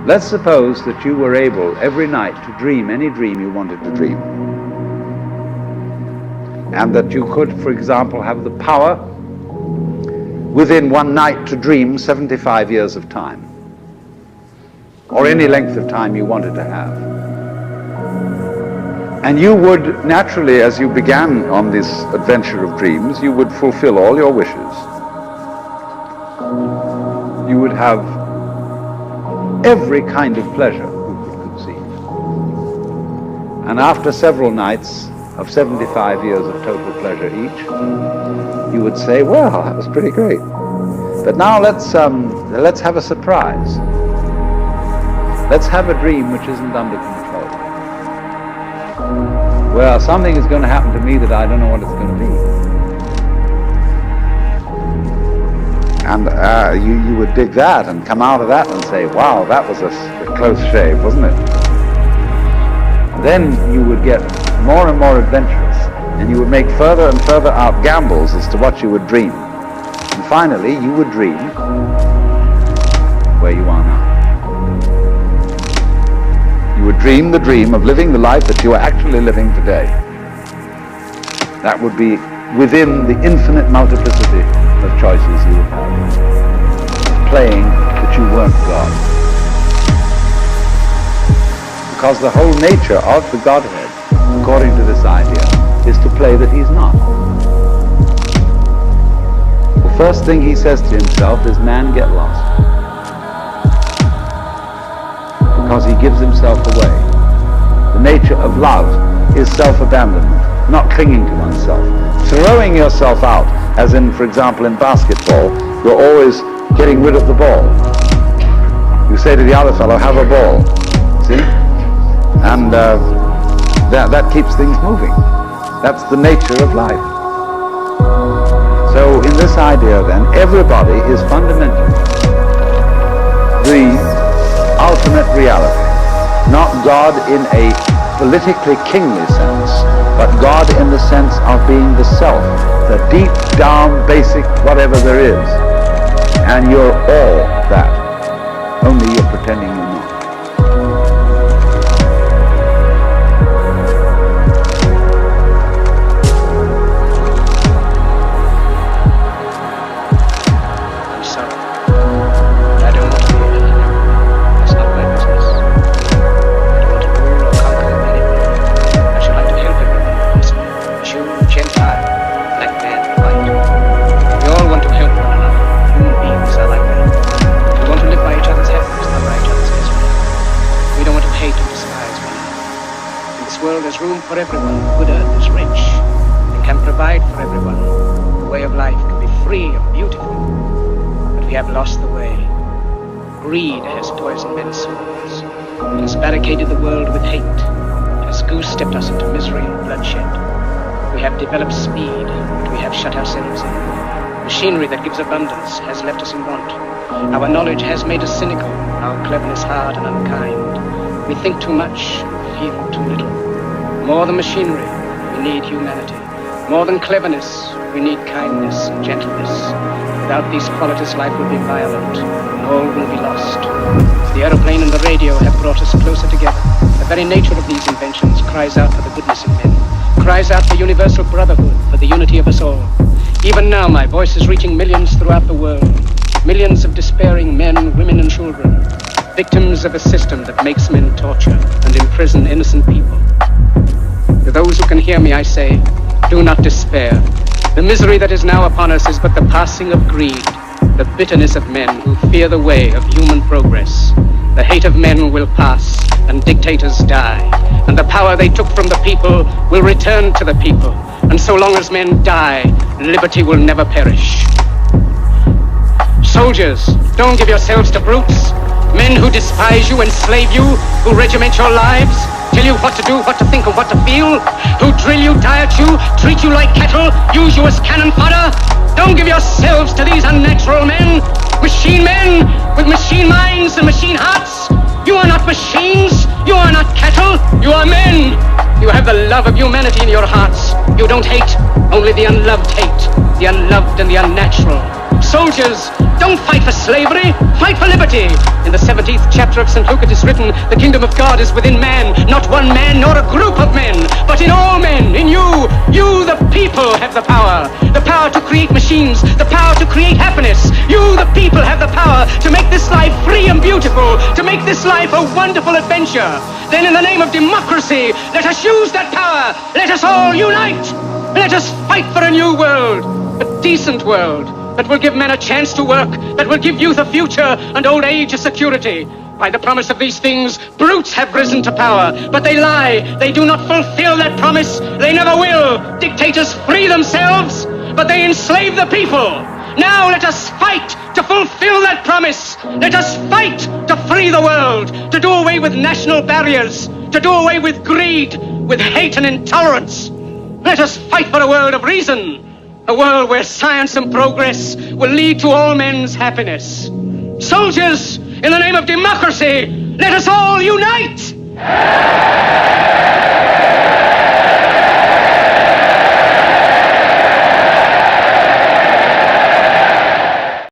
Let's suppose that you were able every night to dream any dream you wanted to dream. And that you could, for example, have the power within one night to dream 75 years of time, or any length of time you wanted to have. And you would naturally, as you began on this adventure of dreams, you would fulfill all your wishes. You would have every kind of pleasure you could conceive. And after several nights of 75 years of total pleasure each, you would say, well, that was pretty great. But now let's have a surprise. Let's have a dream which isn't under control. Well, something is going to happen to me that I don't know what it's going to be. And you would dig that and come out of that and say, wow, that was a close shave, wasn't it? Then you would get more and more adventurous, and you would make further and further out gambles as to what you would dream. And finally, you would dream where you are now. You would dream the dream of living the life that you are actually living today. That would be within the infinite multiplicity of choices you would have, playing that you weren't God. Because the whole nature of the Godhead, according to this idea, is to play that he's not. The first thing he says to himself is, man, get lost. Because he gives himself away. The nature of love is self-abandonment, not clinging to oneself. Throwing yourself out, as in, for example, in basketball, you're always getting rid of the ball. You say to the other fellow, have a ball. See? And that keeps things moving. That's the nature of life. So in this idea then, everybody is fundamentally the ultimate reality. Not God in a politically kingly sense, but God in the sense of being the self, the deep down basic whatever there is. And you're all that, only you're pretending you're not. For everyone, good earth is rich and can provide for everyone. The way of life can be free and beautiful, but we have lost the way. Greed has poisoned men's souls. It has barricaded the world with hate. It has goose-stepped us into misery and bloodshed. We have developed speed, but we have shut ourselves in. Machinery that gives abundance has left us in want. Our knowledge has made us cynical, our cleverness hard and unkind. We think too much, feel too little. More than machinery, we need humanity. More than cleverness, we need kindness and gentleness. Without these qualities, life will be violent, and all will be lost. The aeroplane and the radio have brought us closer together. The very nature of these inventions cries out for the goodness of men, cries out for universal brotherhood, for the unity of us all. Even now, my voice is reaching millions throughout the world. Millions of despairing men, women, and children, victims of a system that makes men torture and imprison innocent people. To those who can hear me, I say, do not despair. The misery that is now upon us is but the passing of greed, the bitterness of men who fear the way of human progress. The hate of men will pass, and dictators die, and the power they took from the people will return to the people. And so long as men die, liberty will never perish. Soldiers, don't give yourselves to brutes, men who despise you, enslave you, who regiment your lives, tell you what to do, what to think, and what to feel, who drill you, diet you, treat you like cattle, use you as cannon fodder. Don't give yourselves to these unnatural men with machine minds and machine hearts. You are not machines, you are not cattle, you are men. You have the love of humanity in your hearts. You don't hate, only the unloved hate, the unloved and the unnatural. Soldiers, don't fight for slavery, fight for liberty. In the 17th chapter letter of St. Luke it is written, the kingdom of God is within man, not one man nor a group of men, but in all men, in you. You, the people, have the power to create machines, the power to create happiness. You, the people, have the power to make this life free and beautiful, to make this life a wonderful adventure. Then in the name of democracy, let us use that power. Let us all unite. Let us fight for a new world, a decent world, that will give men a chance to work, that will give youth a future and old age a security. By the promise of these things, brutes have risen to power, but they lie. They do not fulfill that promise. They never will. Dictators free themselves, but they enslave the people. Now let us fight to fulfill that promise. Let us fight to free the world, to do away with national barriers, to do away with greed, with hate and intolerance. Let us fight for a world of reason, a world where science and progress will lead to all men's happiness. Soldiers, in the name of democracy, let us all unite!